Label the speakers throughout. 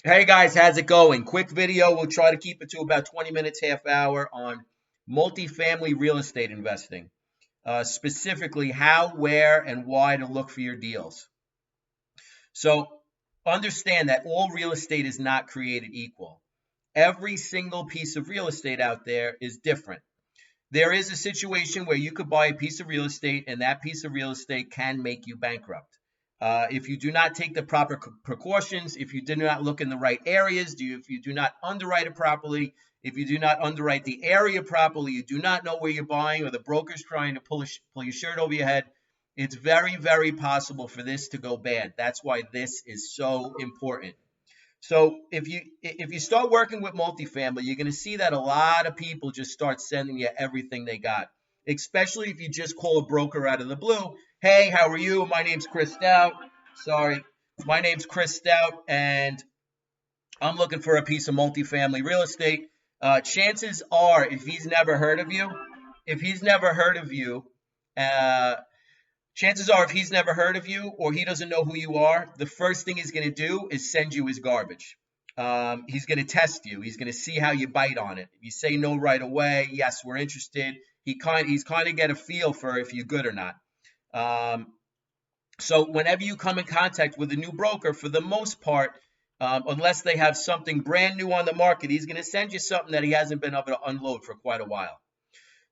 Speaker 1: Hey guys, how's it going? Quick video. We'll try to keep it to about 20 minutes, half hour on multifamily real estate investing. Specifically, how, where, and why to look for your deals. So, understand that all real estate is not created equal. Every single piece of real estate out there is different. There is a situation where you could buy a piece of real estate and that piece of real estate can make you bankrupt. If you do not take the proper precautions, if you do not look in the right areas, if you do not underwrite it properly, if you do not underwrite the area properly, you do not know where you're buying, or the broker's trying to pull your shirt over your head, it's very, very possible for this to go bad. That's why this is so important. So if you start working with multifamily, you're going to see that a lot of people just start sending you everything they got. Especially if you just call a broker out of the blue. Hey, how are you? My name's Chris Stout. Sorry, my name's Chris Stout, and I'm looking for a piece of multifamily real estate. Chances are, if he's never heard of you, if he's never heard of you, uh, chances are, if he's never heard of you or he doesn't know who you are, the first thing he's going to do is send you his garbage. He's going to test you. He's going to see how you bite on it. If you say no right away, yes, we're interested. He's kind of get a feel for if you're good or not. Um, so whenever you come in contact with a new broker, for the most part, unless they have something brand new on the market, he's going to send you something that he hasn't been able to unload for quite a while.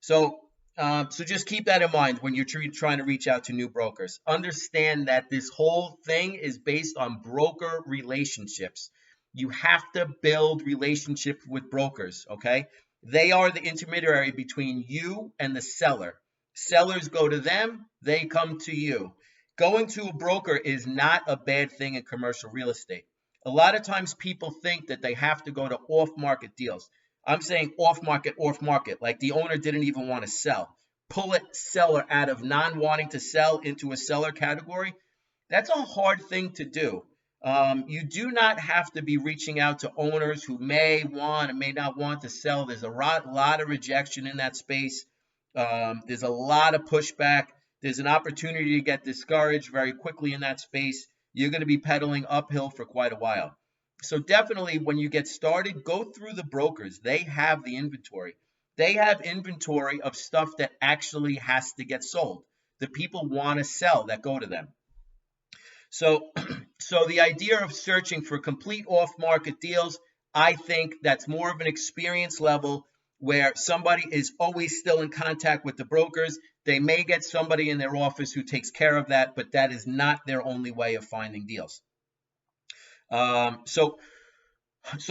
Speaker 1: So, so just keep that in mind when you're trying to reach out to new brokers. Understand that this whole thing is based on broker relationships. You have to build relationships with brokers, okay? They are the intermediary between you and the seller. Sellers go to them, they come to you. Going to a broker is not a bad thing in commercial real estate. A lot of times people think that they have to go to off market deals. I'm saying off market, like the owner didn't even want to sell. Pull it seller out of non wanting to sell into a seller category. That's a hard thing to do. You do not have to be reaching out to owners who may want and may not want to sell. There's a lot of rejection in that space. There's a lot of pushback. There's an opportunity to get discouraged very quickly in that space. You're going to be pedaling uphill for quite a while. So definitely when you get started, go through the brokers. They have the inventory. They have inventory of stuff that actually has to get sold. The people want to sell that go to them. So, so the idea of searching for complete off-market deals, I think that's more of an experience level where somebody is always still in contact with the brokers. They may get somebody in their office who takes care of that, but that is not their only way of finding deals. So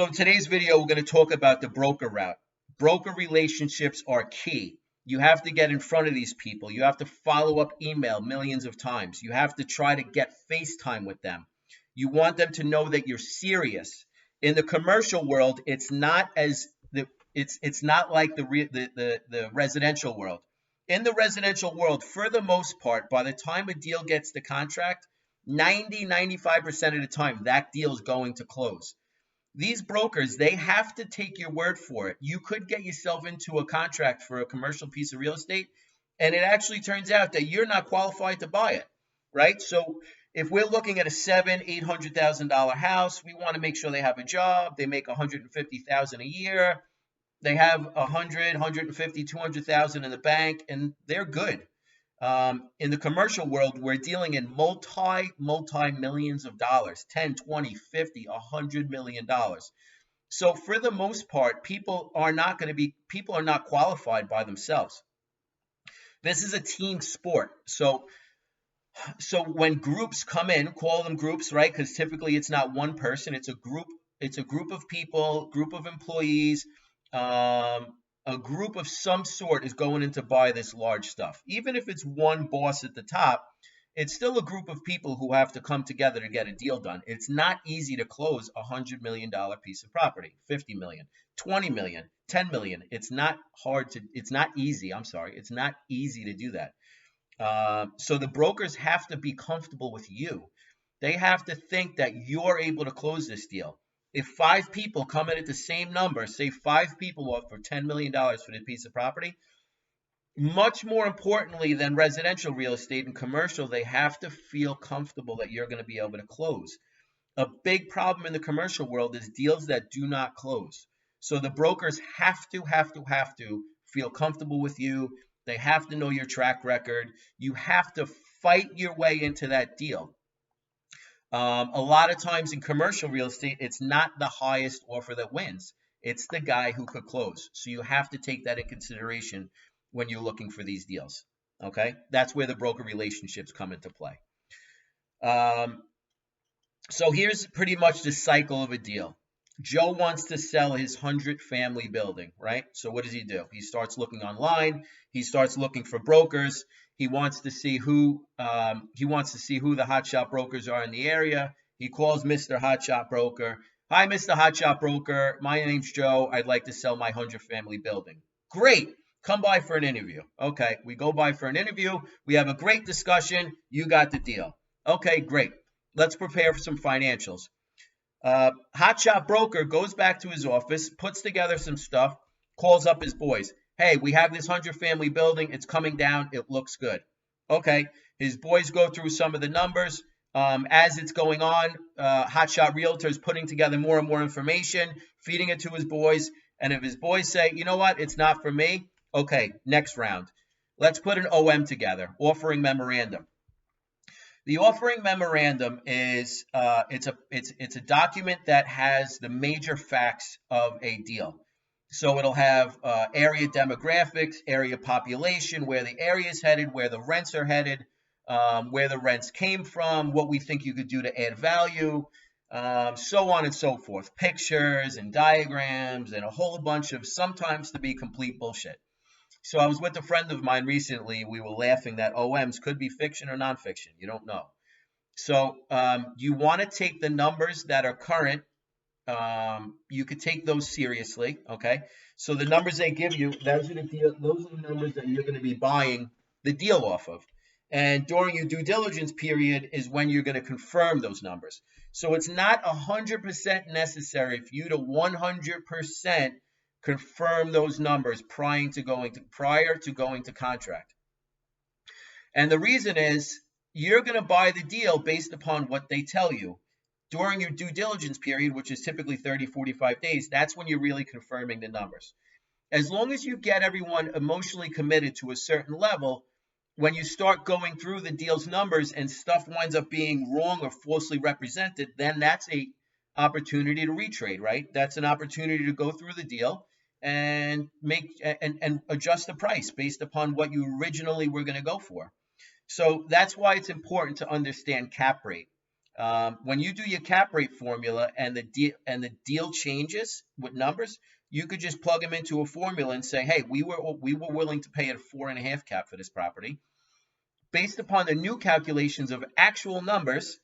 Speaker 1: in today's video, we're going to talk about the broker route. Broker relationships are key. You have to get in front of these people. You have to follow up email millions of times. You have to try to get FaceTime with them. You want them to know that you're serious. In the commercial world, it's not like the residential world. In the residential world, for the most part, by the time a deal gets to contract, 95% of the time, that deal is going to close. These brokers, they have to take your word for it. You could get yourself into a contract for a commercial piece of real estate, and it actually turns out that you're not qualified to buy it, right? So if we're looking at a $700,000-800,000 house, we want to make sure they have a job, they make $150,000 a year, they have 100, 150, 200,000 in the bank, and they're good. In the commercial world, we're dealing in multi millions of dollars, 10, 20, 50, $100 million. So for the most part, people are not qualified by themselves. This is a team sport. So when groups come in, call them groups, right? Because typically it's not one person, it's a group of people, group of employees, um, a group of some sort is going in to buy this large stuff. Even if it's one boss at the top, it's still a group of people who have to come together to get a deal done. It's not easy to close $100 million piece of property, 50 million, 20 million, 10 million. It's not easy. I'm sorry. It's not easy to do that. So the brokers have to be comfortable with you. They have to think that you're able to close this deal. If five people come in at the same number, say five people offer $10 million for the piece of property, much more importantly than residential real estate and commercial, they have to feel comfortable that you're going to be able to close. A big problem in the commercial world is deals that do not close. So the brokers have to feel comfortable with you. They have to know your track record. You have to fight your way into that deal. A lot of times in commercial real estate, it's not the highest offer that wins. It's the guy who could close. So you have to take that in consideration when you're looking for these deals. Okay, that's where the broker relationships come into play. So here's pretty much the cycle of a deal. Joe wants to sell his 100-family building, right? So what does he do? He starts looking online. He starts looking for brokers. He wants to see who the hotshot brokers are in the area. He calls Mr. Hotshot Broker. Hi, Mr. Hotshot Broker. My name's Joe. I'd like to sell my 100-family building. Great. Come by for an interview. Okay, we go by for an interview. We have a great discussion. You got the deal. Okay, great. Let's prepare for some financials. Hotshot Broker goes back to his office, puts together some stuff, calls up his boys. Hey, we have this 100-family building. It's coming down. It looks good. Okay, his boys go through some of the numbers. As it's going on, Hotshot Realtor is putting together more and more information, feeding it to his boys. And if his boys say, you know what, it's not for me, okay, next round. Let's put an OM together, offering memorandum. The offering memorandum is it's a document that has the major facts of a deal. So it'll have area demographics, area population, where the area is headed, where the rents are headed, where the rents came from, what we think you could do to add value, so on and so forth. Pictures and diagrams and a whole bunch of sometimes to be complete bullshit. So I was with a friend of mine recently. We were laughing that OMs could be fiction or nonfiction. You don't know. So you want to take the numbers that are current. You could take those seriously. Okay. So the numbers they give you, those are the numbers that you're going to be buying the deal off of. And during your due diligence period is when you're going to confirm those numbers. So it's not 100% necessary for you to 100% confirm those numbers prior to going to contract. And the reason is you're going to buy the deal based upon what they tell you. During your due diligence period, which is typically 30, 45 days, that's when you're really confirming the numbers. As long as you get everyone emotionally committed to a certain level, when you start going through the deal's numbers and stuff winds up being wrong or falsely represented, then that's a opportunity to retrade, right? That's an opportunity to go through the deal and make and adjust the price based upon what you originally were going to go for. So that's why it's important to understand cap rate. When you do your cap rate formula and the deal changes with numbers, you could just plug them into a formula and say, hey, we were willing to pay at a 4.5 cap for this property. Based upon the new calculations of actual numbers,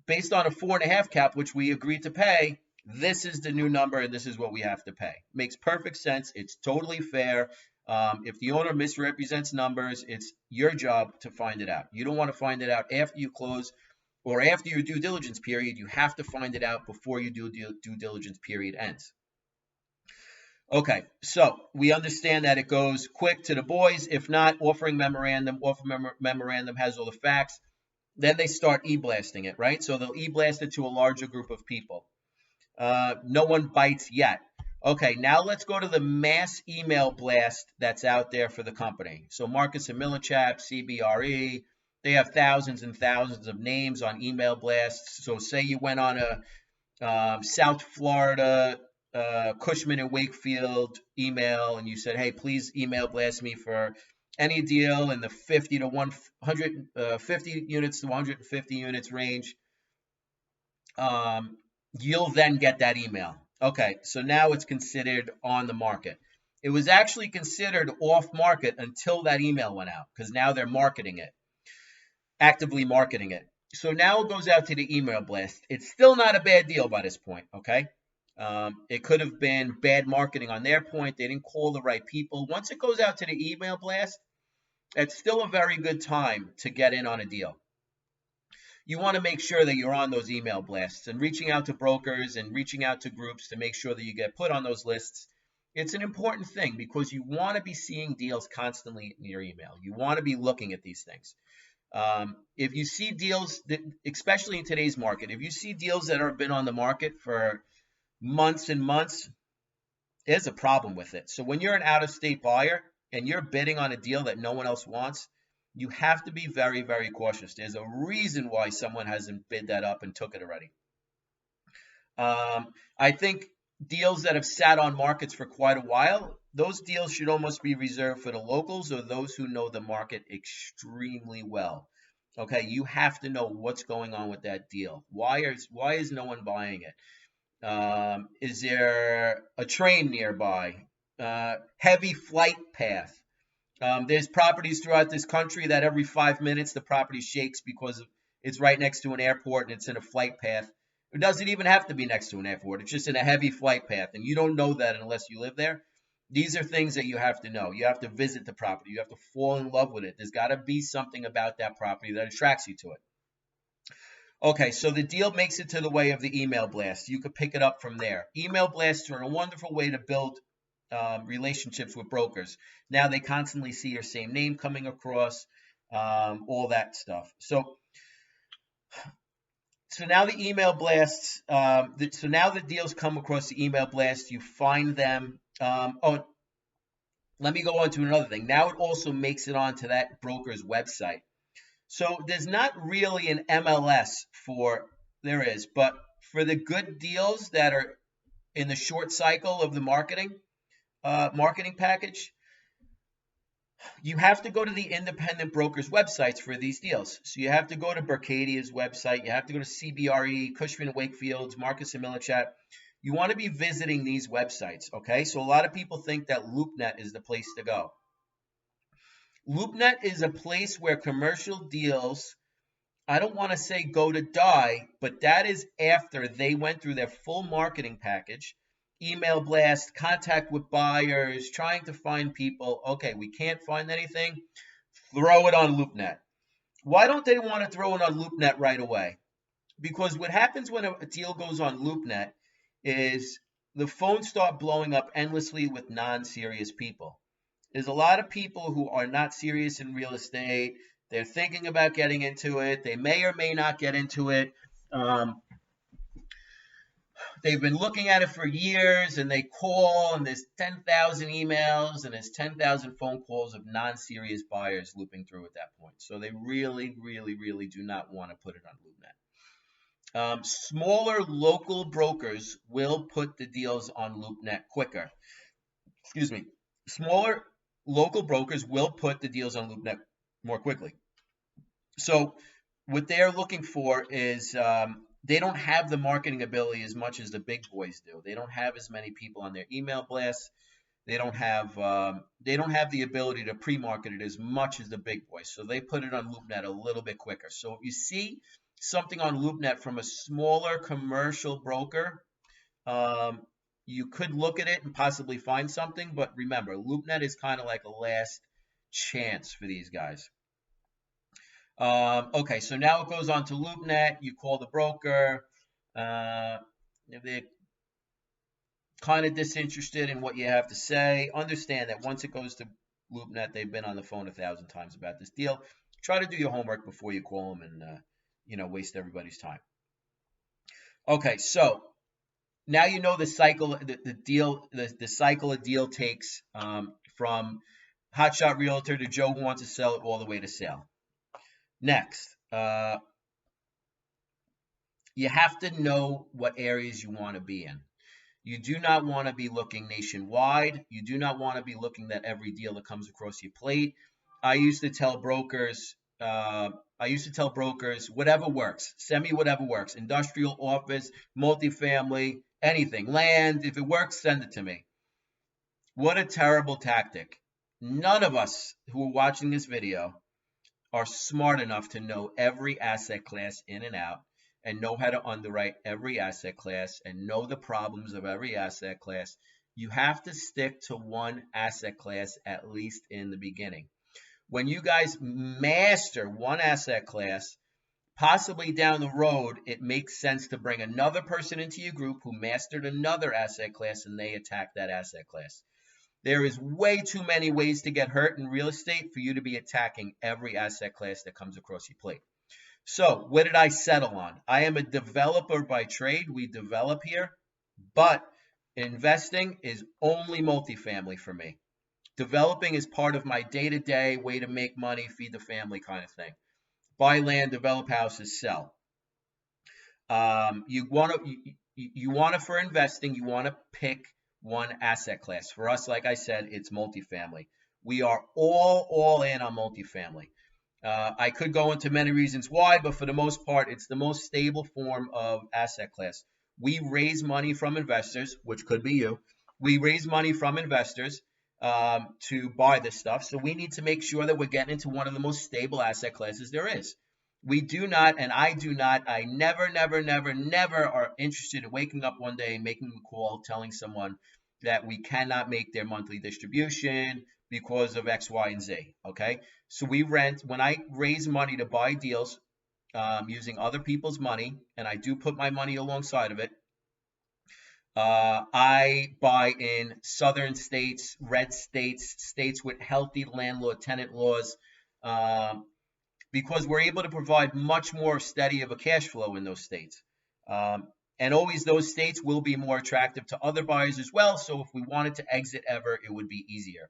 Speaker 1: based on a 4.5 cap, which we agreed to pay, this is the new number and this is what we have to pay. Makes perfect sense. It's totally fair. If the owner misrepresents numbers, it's your job to find it out. You don't want to find it out after you close or after your due diligence period. You have to find it out before your due diligence period ends. Okay, so we understand that it goes quick to the boys. If not, offering memorandum has all the facts. Then they start e-blasting it, right? So they'll e-blast it to a larger group of people. No one bites yet. Okay, now let's go to the mass email blast that's out there for the company. So Marcus and Millichap, CBRE, they have thousands and thousands of names on email blasts. So say you went on a South Florida, Cushman and Wakefield email, and you said, hey, please email blast me for any deal in the 50 to 150 units to 150 units range. You'll then get that email. Okay, so now it's considered on the market. It was actually considered off market until that email went out, because now they're marketing it, actively marketing it. So now it goes out to the email blast. It's still not a bad deal by this point, okay? It could have been bad marketing on their point. They didn't call the right people. Once it goes out to the email blast, it's still a very good time to get in on a deal. You want to make sure that you're on those email blasts and reaching out to brokers and reaching out to groups to make sure that you get put on those lists. It's an important thing because you want to be seeing deals constantly in your email. You want to be looking at these things. If you see deals that, especially in today's market, if you see deals that have been on the market for months and months, there's a problem with it. So when you're an out-of-state buyer and you're bidding on a deal that no one else wants, you have to be very, very cautious. There's a reason why someone hasn't bid that up and took it already. I think deals that have sat on markets for quite a while, those deals should almost be reserved for the locals or those who know the market extremely well. Okay, you have to know what's going on with that deal. Why is no one buying it? Is there a train nearby? Heavy flight path. There's properties throughout this country that every 5 minutes the property shakes because it's right next to an airport and it's in a flight path. It doesn't even have to be next to an airport. It's just in a heavy flight path, and you don't know that unless you live there. These are things that you have to know. You have to visit the property. You have to fall in love with it. There's got to be something about that property that attracts you to it. Okay, so the deal makes it to the way of the email blast. You could pick it up from there. Email blasts are a wonderful way to build relationships with brokers. Now they constantly see your same name coming across, all that stuff. So now the email blasts. So now the deals come across the email blast. You find them. Let me go on to another thing. Now it also makes it onto that broker's website. So there's not really an MLS there is, but for the good deals that are in the short cycle of the marketing package, you have to go to the independent brokers' websites for these deals. So you have to go to Berkadia's website. You have to go to CBRE, Cushman & Wakefield's, Marcus & Millichap. You want to be visiting these websites, okay? So a lot of people think that LoopNet is the place to go. LoopNet is a place where commercial deals, I don't want to say go to die, but that is after they went through their full marketing package, email blast, contact with buyers, trying to find people. Okay, we can't find anything. Throw it on LoopNet. Why don't they want to throw it on LoopNet right away? Because what happens when a deal goes on LoopNet is the phones start blowing up endlessly with non-serious people. There's a lot of people who are not serious in real estate. They're thinking about getting into it. They may or may not get into it. They've been looking at it for years, and they call, and there's 10,000 emails, and there's 10,000 phone calls of non-serious buyers looping through at that point. So they really, really, really do not want to put it on LoopNet. Smaller local brokers will put the deals on LoopNet quicker. Excuse me. Smaller local brokers will put the deals on LoopNet more quickly. So what they're looking for is they don't have the marketing ability as much as the big boys do. They don't have as many people on their email blasts. They don't have the ability to pre-market it as much as the big boys. So they put it on LoopNet a little bit quicker. So if you see something on LoopNet from a smaller commercial broker, you could look at it and possibly find something. But remember, LoopNet is kind of like a last chance for these guys. Okay, so now it goes on to LoopNet. You call the broker. If they're kind of disinterested in what you have to say, understand that once it goes to LoopNet, they've been on the phone 1,000 times about this deal. Try to do your homework before you call them and waste everybody's time. Okay, so now you know the cycle, the cycle a deal takes from hotshot realtor to Joe who wants to sell it all the way to sale. Next, you have to know what areas you want to be in. You do not want to be looking nationwide. You do not want to be looking at every deal that comes across your plate. I used to tell brokers, whatever works, send me whatever works, industrial, office, multifamily, anything, land. If it works, send it to me. What a terrible tactic. None of us who are watching this video are smart enough to know every asset class in and out and know how to underwrite every asset class and know the problems of every asset class. You have to stick to one asset class at least in the beginning. When you guys master one asset class, possibly down the road, it makes sense to bring another person into your group who mastered another asset class and they attack that asset class. There is way too many ways to get hurt in real estate for you to be attacking every asset class that comes across your plate. So, what did I settle on? I am a developer by trade. We develop here, but investing is only multifamily for me. Developing is part of my day-to-day way to make money, feed the family kind of thing. Buy land, develop houses, sell. You want to for investing, you want to pick one asset class. For us, like I said, it's multifamily. We are all in on multifamily. I could go into many reasons why, but for the most part, it's the most stable form of asset class. We raise money from investors, which could be you. We raise money from investors to buy this stuff. So we need to make sure that we're getting into one of the most stable asset classes there is. We do not, and I do not, I never are interested in waking up one day and making a call telling someone that we cannot make their monthly distribution because of X, Y, and Z. Okay. So we rent, when I raise money to buy deals using other people's money, and I do put my money alongside of it, I buy in southern states, red states, states with healthy landlord tenant laws, because we're able to provide much more steady of a cash flow in those states. And always those states will be more attractive to other buyers as well. So if we wanted to exit ever, it would be easier.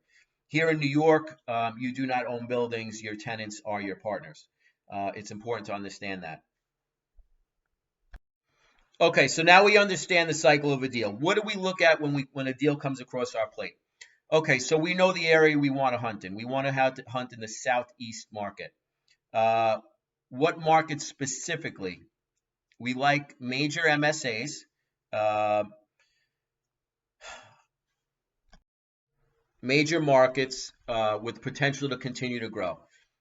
Speaker 1: Here in New York, you do not own buildings. Your tenants are your partners. It's important to understand that. Okay, so now we understand the cycle of a deal. What do we look at when a deal comes across our plate? Okay, so we know the area we want to hunt in. We want to hunt in the southeast market. What markets specifically? We like major MSAs, major markets with potential to continue to grow.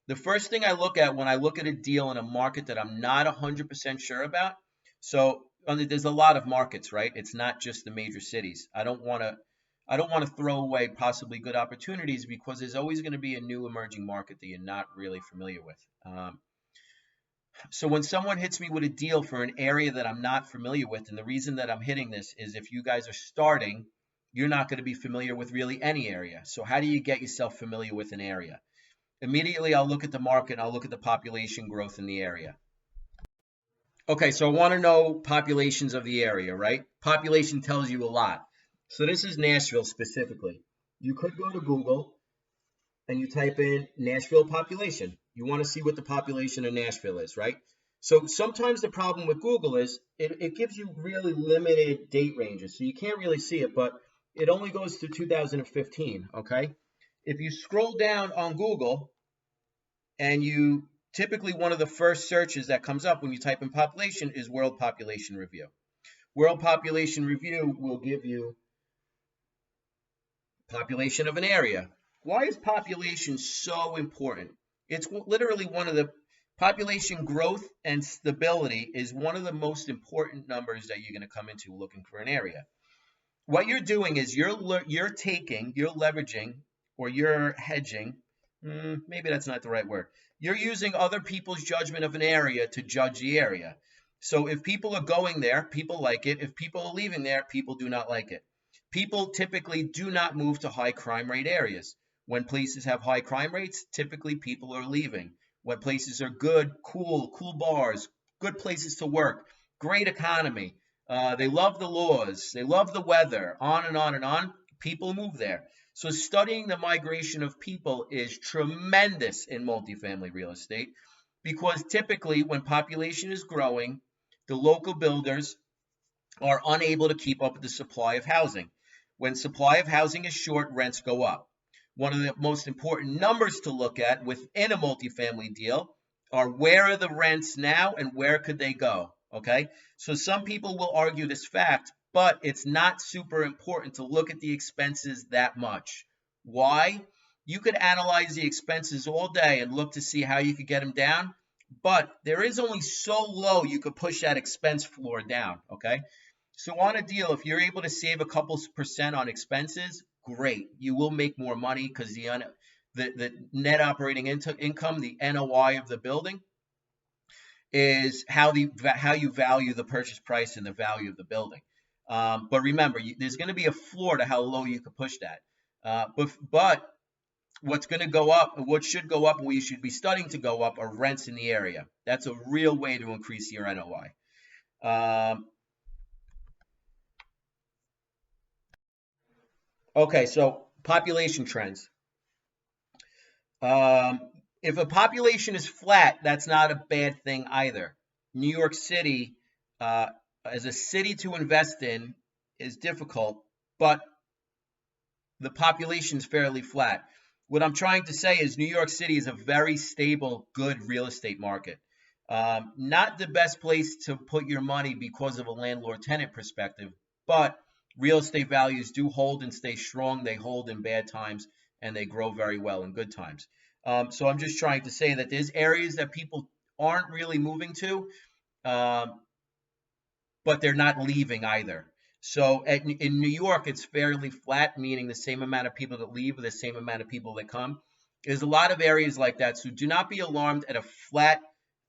Speaker 1: The first thing I look at when I look at a deal in a market that I'm not 100% sure about, so there's a lot of markets, right? It's not just the major cities. I don't want to throw away possibly good opportunities because there's always going to be a new emerging market that you're not really familiar with. So when someone hits me with a deal for an area that I'm not familiar with, and the reason that I'm hitting this is if you guys are starting, you're not going to be familiar with really any area. So how do you get yourself familiar with an area? Immediately, I'll look at the market, and I'll look at the population growth in the area. Okay, so I want to know populations of the area, right? Population tells you a lot. So this is Nashville specifically. You could go to Google and you type in Nashville population. You want to see what the population of Nashville is, right? So sometimes the problem with Google is it gives you really limited date ranges. So you can't really see it, but it only goes through 2015, okay? If you scroll down on Google and typically one of the first searches that comes up when you type in population is World Population Review. World Population Review will give you population of an area. Why is population so important? It's literally one of the population growth and stability is one of the most important numbers that you're going to come into looking for an area. What you're doing is you're leveraging, or you're hedging. Maybe that's not the right word. You're using other people's judgment of an area to judge the area. So if people are going there, people like it. If people are leaving there, people do not like it. People typically do not move to high crime rate areas. When places have high crime rates, typically people are leaving. When places are good, cool bars, good places to work, great economy, they love the laws, they love the weather, on and on and on, people move there. So studying the migration of people is tremendous in multifamily real estate because typically when population is growing, the local builders are unable to keep up with the supply of housing. When supply of housing is short, rents go up. One of the most important numbers to look at within a multifamily deal are where are the rents now and where could they go, okay? So some people will argue this fact, but it's not super important to look at the expenses that much. Why? You could analyze the expenses all day and look to see how you could get them down, but there is only so low you could push that expense floor down, okay? So on a deal, if you're able to save a couple percent on expenses, great. You will make more money because the net operating income, the NOI of the building, is how you value the purchase price and the value of the building. But remember, there's going to be a floor to how low you can push that. But what's going to go up, what should go up, and what you should be studying to go up are rents in the area. That's a real way to increase your NOI. Okay, so population trends. Um, if a population is flat, that's not a bad thing either. New York City, uh, as a city to invest in, is difficult, but the population is fairly flat. What I'm trying to say is New York City is a very stable, good real estate market. Not the best place to put your money because of a landlord tenant perspective, but real estate values do hold and stay strong. They hold in bad times and they grow very well in good times. So I'm just trying to say that there's areas that people aren't really moving to. Um, but they're not leaving either. So in New York, it's fairly flat, meaning the same amount of people that leave, the same amount of people that come. There's a lot of areas like that. So do not be alarmed at a flat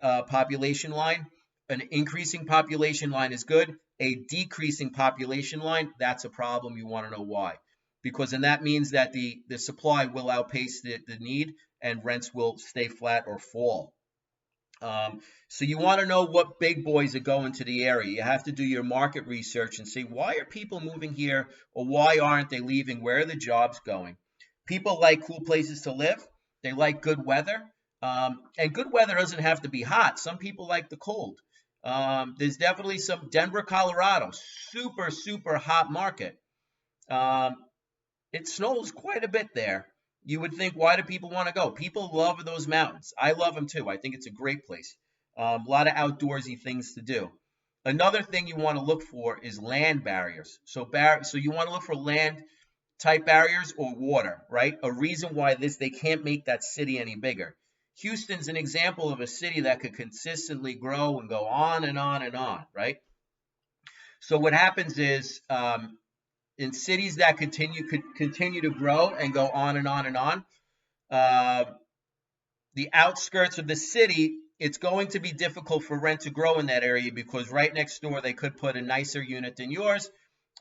Speaker 1: population line. An increasing population line is good. A decreasing population line, that's a problem. You want to know why. Because then that means that the supply will outpace the need and rents will stay flat or fall. So you want to know what big boys are going to the area. You have to do your market research and see why are people moving here or why aren't they leaving? Where are the jobs going? People like cool places to live. They like good weather. And good weather doesn't have to be hot. Some people like the cold. There's definitely some Denver, Colorado, super, super hot market. Um, it snows quite a bit there. You would think, why do people want to go? People love those mountains. I love them too. I think it's a great place. A lot of outdoorsy things to do. Another thing you want to look for is land barriers. So you want to look for land type barriers or water, right? A reason why they can't make that city any bigger. Houston's an example of a city that could consistently grow and go on and on and on, right? So what happens is in cities that continue to grow and go on and on and on, uh, the outskirts of the city, it's going to be difficult for rent to grow in that area because right next door they could put a nicer unit than yours,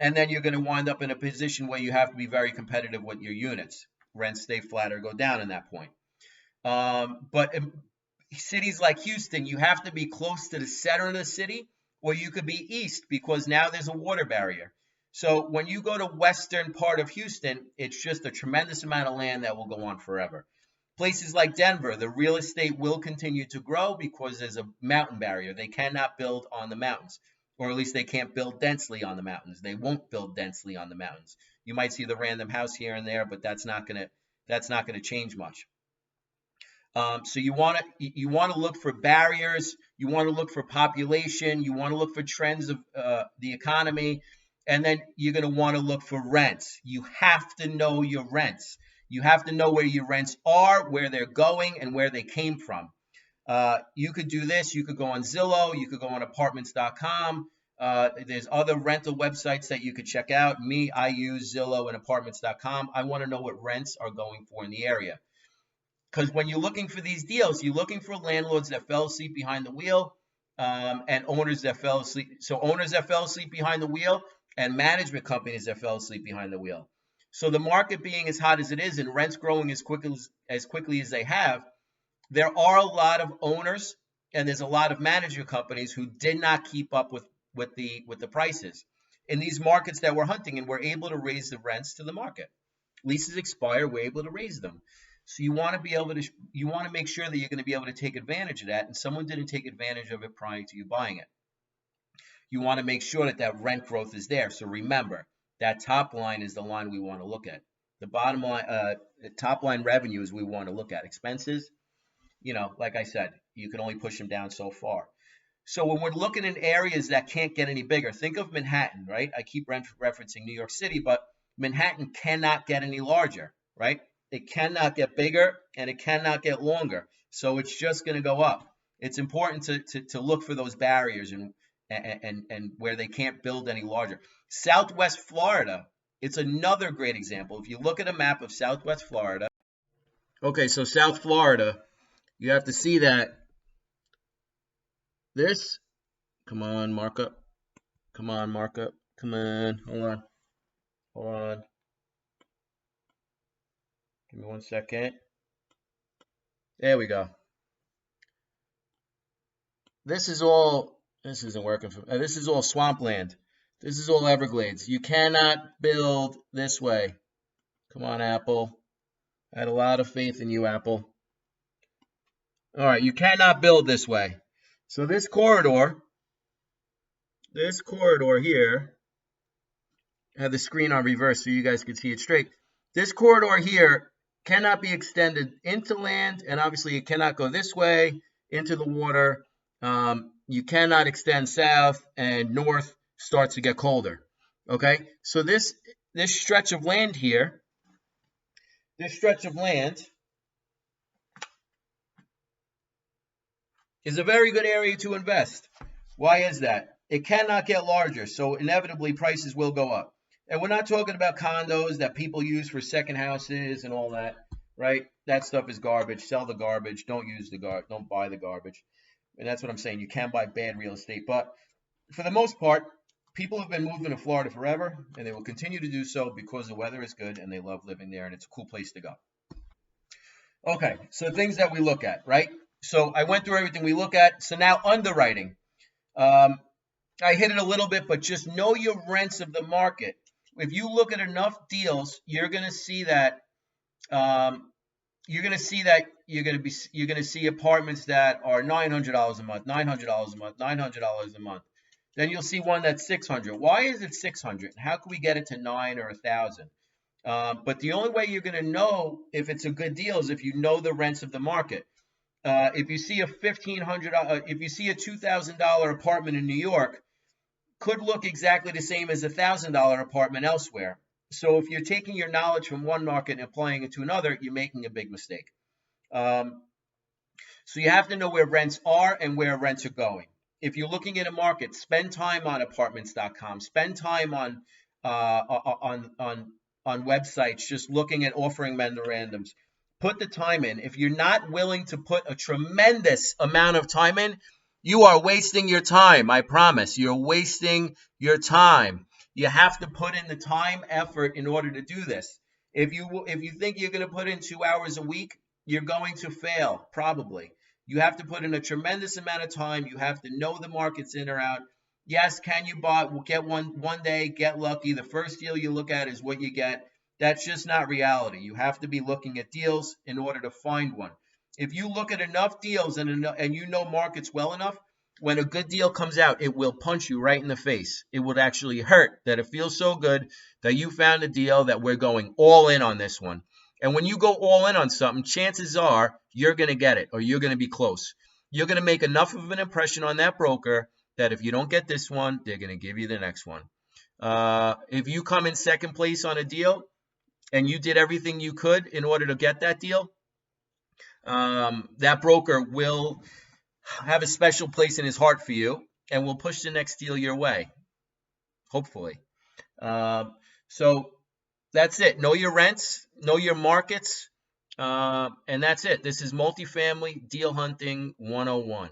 Speaker 1: and then you're going to wind up in a position where you have to be very competitive with your units. Rents stay flat or go down in that point. But in cities like Houston, you have to be close to the center of the city, or you could be east because now there's a water barrier. So when you go to western part of Houston, it's just a tremendous amount of land that will go on forever. Places like Denver, the real estate will continue to grow because there's a mountain barrier. They cannot build on the mountains, or at least they can't build densely on the mountains. They won't build densely on the mountains. You might see the random house here and there, but that's not gonna change much. So you want to look for barriers. You want to look for population. You want to look for trends of the economy, and then you're going to want to look for rents. You have to know your rents. You have to know where your rents are, where they're going, and where they came from. You could do this. You could go on Zillow. You could go on Apartments.com. There's other rental websites that you could check out. I use Zillow and Apartments.com. I want to know what rents are going for in the area. Because when you're looking for these deals, you're looking for landlords that fell asleep behind the wheel, and owners that fell asleep. So owners that fell asleep behind the wheel and management companies that fell asleep behind the wheel. So the market being as hot as it is and rents growing as quickly as they have, there are a lot of owners and there's a lot of management companies who did not keep up with the prices. In these markets that we're hunting, and we're able to raise the rents to the market. Leases expire, we're able to raise them. So you want to make sure that you're going to be able to take advantage of that, and someone didn't take advantage of it prior to you buying it. You want to make sure that that rent growth is there. So remember, that top line is the line we want to look at. The bottom line, top line revenue is we want to look at. Expenses, like I said, you can only push them down so far. So when we're looking in areas that can't get any bigger, think of Manhattan, right? I keep referencing New York City, but Manhattan cannot get any larger, right? It cannot get bigger and it cannot get longer. So it's just going to go up. It's important to look for those barriers and where they can't build any larger. Southwest Florida, it's another great example. If you look at a map of Southwest Florida, okay, so South Florida, you have to see that this, come on, markup. Come on, markup. Come on. Hold on. Give me 1 second. There we go. This is all, this isn't working for, this is all swampland. This is all Everglades. You cannot build this way. Come on, Apple. I had a lot of faith in you, Apple. All right, you cannot build this way. So this corridor here, I have the screen on reverse so you guys can see it straight. This corridor here cannot be extended into land, and obviously it cannot go this way into the water. You cannot extend south, and north starts to get colder. Okay, so this stretch of land here, is a very good area to invest. Why is that? It cannot get larger, so inevitably prices will go up. And we're not talking about condos that people use for second houses and all that, right? That stuff is garbage. Sell the garbage. Don't use the garbage. Don't buy the garbage. And that's what I'm saying. You can buy bad real estate. But for the most part, people have been moving to Florida forever, and they will continue to do so because the weather is good and they love living there, and it's a cool place to go. Okay, so things that we look at, right? So I went through everything we look at. So now underwriting. I hit it a little bit, but just know your rents of the market. If you look at enough deals, you're going to see that you're going to see apartments that are $900 a month, $900 a month, $900 a month. Then you'll see one that's $600. Why is it $600? How can we get it to $900 or $1,000? But the only way you're going to know if it's a good deal is if you know the rents of the market. If you see a $2,000 apartment in New York, could look exactly the same as a $1,000 apartment elsewhere. So if you're taking your knowledge from one market and applying it to another, you're making a big mistake. So you have to know where rents are and where rents are going. If you're looking at a market, spend time on apartments.com. Spend time on websites just looking at offering memorandums. Put the time in. If you're not willing to put a tremendous amount of time in, you are wasting your time. I promise. You're wasting your time. You have to put in the time, effort in order to do this. If you think you're going to put in 2 hours a week, you're going to fail, probably. You have to put in a tremendous amount of time. You have to know the markets in or out. Yes, can you get one day, get lucky. The first deal you look at is what you get. That's just not reality. You have to be looking at deals in order to find one. If you look at enough deals and you know markets well enough, when a good deal comes out, it will punch you right in the face. It would actually hurt that it feels so good that you found a deal that we're going all in on this one. And when you go all in on something, chances are you're going to get it or you're going to be close. You're going to make enough of an impression on that broker that if you don't get this one, they're going to give you the next one. If you come in second place on a deal and you did everything you could in order to get that deal, that broker will have a special place in his heart for you and will push the next deal your way, hopefully. So that's it. Know your rents, know your markets, and that's it. This is Multifamily Deal Hunting 101.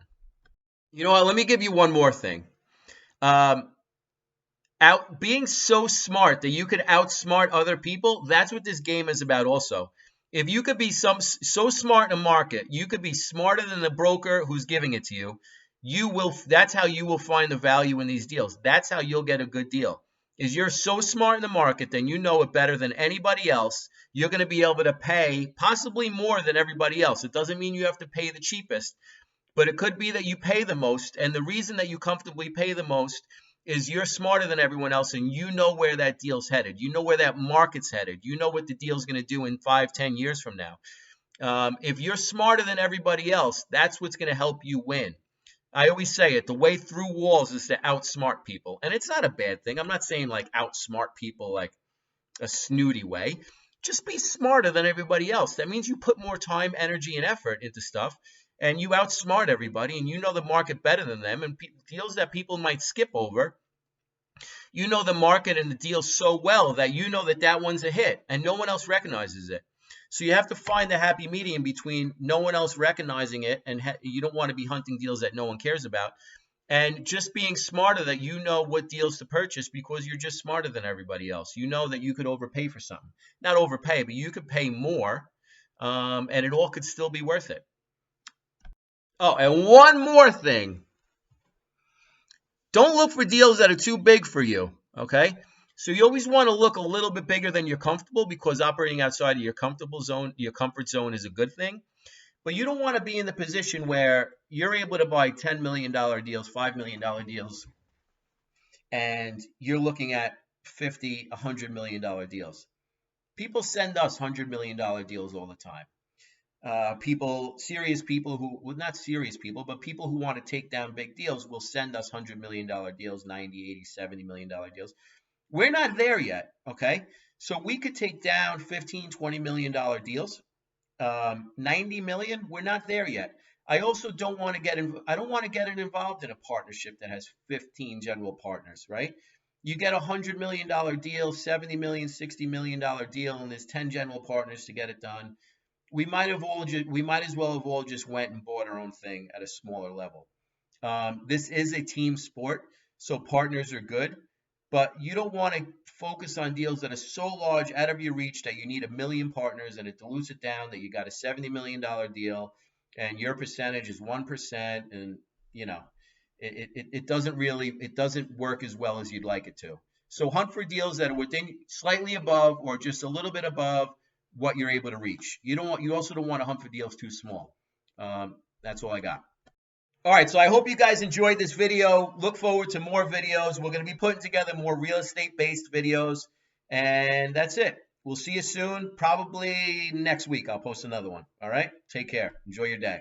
Speaker 1: You know what? Let me give you one more thing. Being so smart that you could outsmart other people, that's what this game is about also. If you could be so smart in a market, you could be smarter than the broker who's giving it to you. That's how you will find the value in these deals. That's how you'll get a good deal. Is you're so smart in the market, then you know it better than anybody else. You're going to be able to pay possibly more than everybody else. It doesn't mean you have to pay the cheapest, but it could be that you pay the most. And the reason that you comfortably pay the most is you're smarter than everyone else and you know where that deal's headed. You know where that market's headed. You know what the deal's going to do in 5-10 years from now. If you're smarter than everybody else, that's what's going to help you win. I always say it, the way through walls is to outsmart people. And it's not a bad thing. I'm not saying like outsmart people like a snooty way. Just be smarter than everybody else. That means you put more time, energy, and effort into stuff. And you outsmart everybody, and you know the market better than them, and deals that people might skip over. You know the market and the deal so well that you know that one's a hit, and no one else recognizes it. So you have to find the happy medium between no one else recognizing it, and you don't want to be hunting deals that no one cares about, And just being smarter that you know what deals to purchase because you're just smarter than everybody else. You know that you could overpay for something. Not overpay, but you could pay more, and it all could still be worth it. Oh, and one more thing. Don't look for deals that are too big for you, okay? So you always want to look a little bit bigger than you're comfortable because operating outside of your comfortable zone, your comfort zone is a good thing. But you don't want to be in the position where you're able to buy $10 million deals, $5 million deals, and you're looking at 50, $100 million deals. People send us $100 million deals all the time. Serious people who, well, not serious people, but people who want to take down big deals will send us $100 million deals, 90, 80, $70 million deals. We're not there yet, okay? So we could take down 15, $20 million deals. 90 million, we're not there yet. I also don't want to I don't want to get involved in a partnership that has 15 general partners, right? You get $100 million deal, 70 million, $60 million deal, and there's 10 general partners to get it done. We might as well have all just went and bought our own thing at a smaller level. This is a team sport, so partners are good, but you don't want to focus on deals that are so large out of your reach that you need a million partners and it dilutes it down that you got a $70 million deal and your percentage is 1%, and you know it doesn't work as well as you'd like it to. So hunt for deals that are within slightly above or just a little bit above what you're able to reach. You also don't want to hunt for deals too small. That's all I got. All right, so I hope you guys enjoyed this video. Look forward to more videos. We're going to be putting together more real estate based videos, and that's it. We'll see you soon. Probably next week I'll post another one. All right, take care. Enjoy your day.